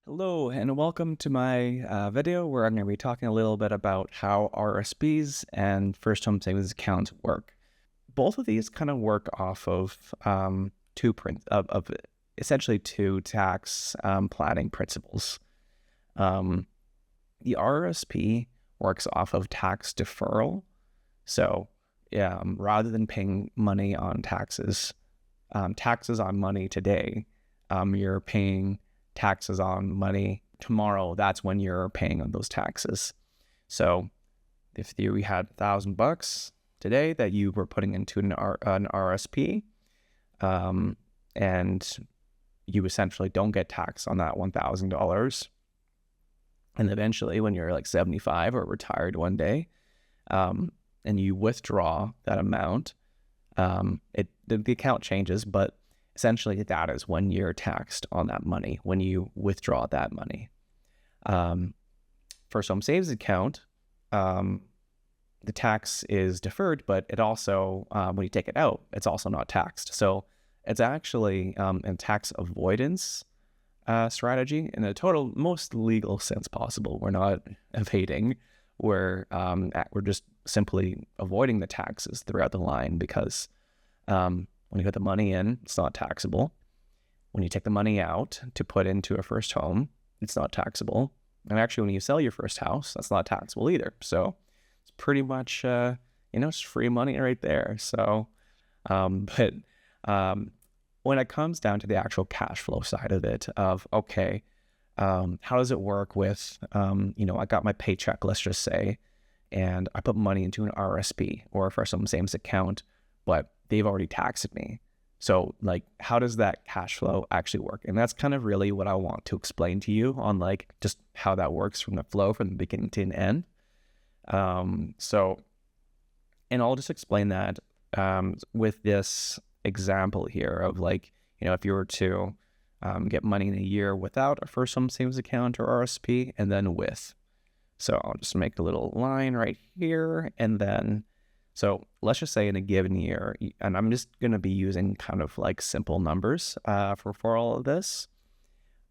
Hello and welcome to my video where I'm going to be talking a little bit about how RRSPs and first home savings accounts work. Both of these kind of work off of essentially two tax planning principles. The RRSP works off of tax deferral. So rather than paying money on taxes on money today, you're paying taxes on money tomorrow. That's when you're paying on those taxes. So if you had $1,000 today that you were putting into an RSP, and you essentially don't get taxed on that $1,000, and eventually when you're like 75 or retired one day, and you withdraw that amount, the account changes, but essentially that is when you're taxed on that money, when you withdraw that money. First home savings account, the tax is deferred, but it also, when you take it out, it's also not taxed. So it's actually a tax avoidance strategy in the most legal sense possible. We're not evading. We're just simply avoiding the taxes throughout the line because when you put the money in, it's not taxable. When you take the money out to put into a first home, it's not taxable. And actually, when you sell your first house, that's not taxable either. So it's pretty much, it's free money right there. So, but when it comes down to the actual cash flow side of it, how does it work with, I got my paycheck, let's just say, and I put money into an RSP or a first home savings account, but they've already taxed me. So how does that cash flow actually work? And that's kind of really what I want to explain to you on just how that works from the flow from the beginning to the end. And I'll just explain that with this example here of if you were to get money in a year without a first home savings account or RSP, and then with. So I'll just make a little line right here, and then so let's just say in a given year, and I'm just going to be using kind of simple numbers for all of this.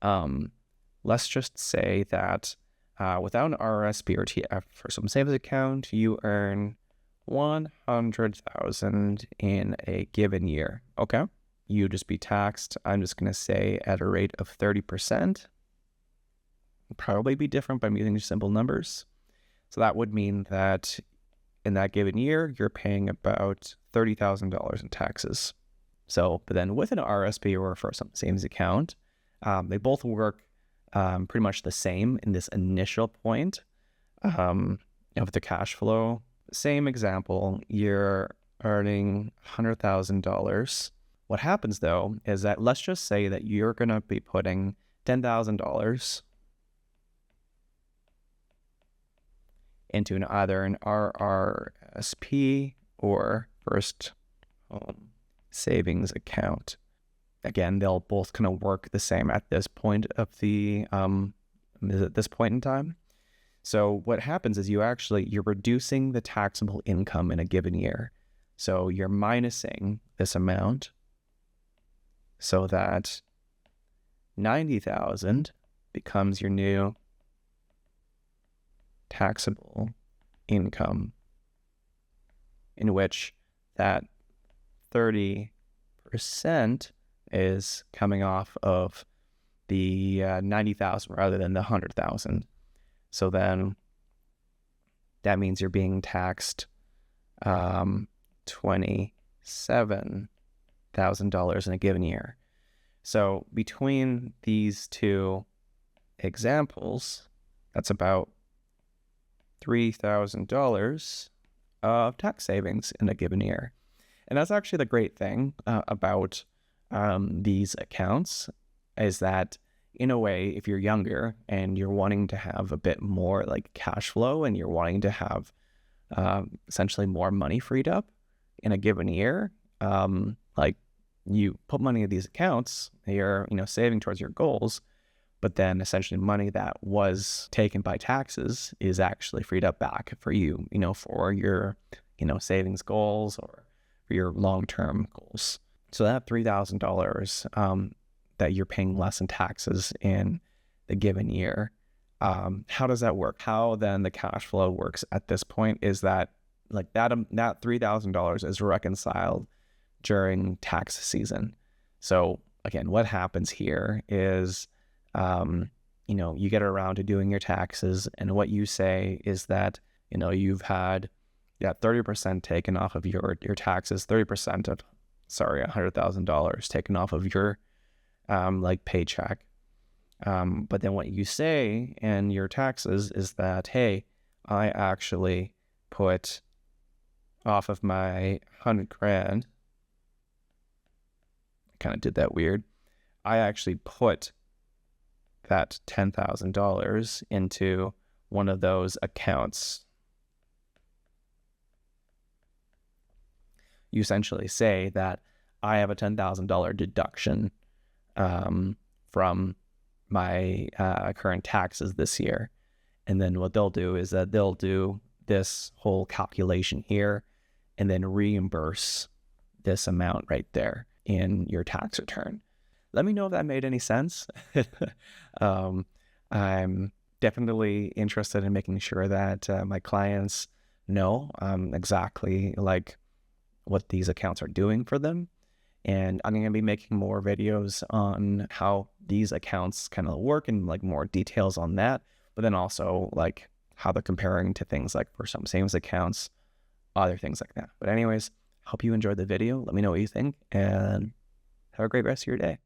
Let's just say that without an RRSP or TF for some savings account, you earn $100,000 in a given year. Okay, you just be taxed. I'm just going to say at a rate of 30%. Probably be different, but I'm using simple numbers. So that would mean that in that given year, you're paying about $30,000 in taxes. So, but then with an RSP or a first home savings account, they both work pretty much the same in this initial point of the cash flow. Same example, you're earning $100,000. What happens though is that let's just say that you're going to be putting $10,000 into either an RRSP or first home savings account. Again, they'll both kind of work the same at this point of the at this point in time. So what happens is you're reducing the taxable income in a given year. So you're minusing this amount so that 90,000 becomes your new taxable income, in which that 30% is coming off of the 90,000 rather than the 100,000. So then that means you're being taxed $27,000 in a given year. So between these two examples, that's about $3,000 of tax savings in a given year. And that's actually the great thing about these accounts, is that in a way, if you're younger and you're wanting to have a bit more cash flow and you're wanting to have essentially more money freed up in a given year, you put money in these accounts, you're saving towards your goals, but then essentially money that was taken by taxes is actually freed up back for you, for your, savings goals or for your long-term goals. So that $3,000 that you're paying less in taxes in the given year. How does that work? How then the cash flow works at this point is that like that $3,000 is reconciled during tax season. So again, what happens here is, you get around to doing your taxes, and what you say is that, you've had 30% taken off of your taxes, 30% of, $100,000 taken off of your paycheck. But then what you say in your taxes is that, hey, I actually put off of my 100 grand. I kind of did that weird. I actually put that $10,000 into one of those accounts. You essentially say that I have a $10,000 deduction from my current taxes this year. And then what they'll do is that they'll do this whole calculation here and then reimburse this amount right there in your tax return. Let me know if that made any sense. I'm definitely interested in making sure that my clients know exactly like what these accounts are doing for them. And I'm going to be making more videos on how these accounts kind of work and like more details on that, but then also like how they're comparing to things like for some savings accounts, other things like that. But anyways, hope you enjoyed the video. Let me know what you think and have a great rest of your day.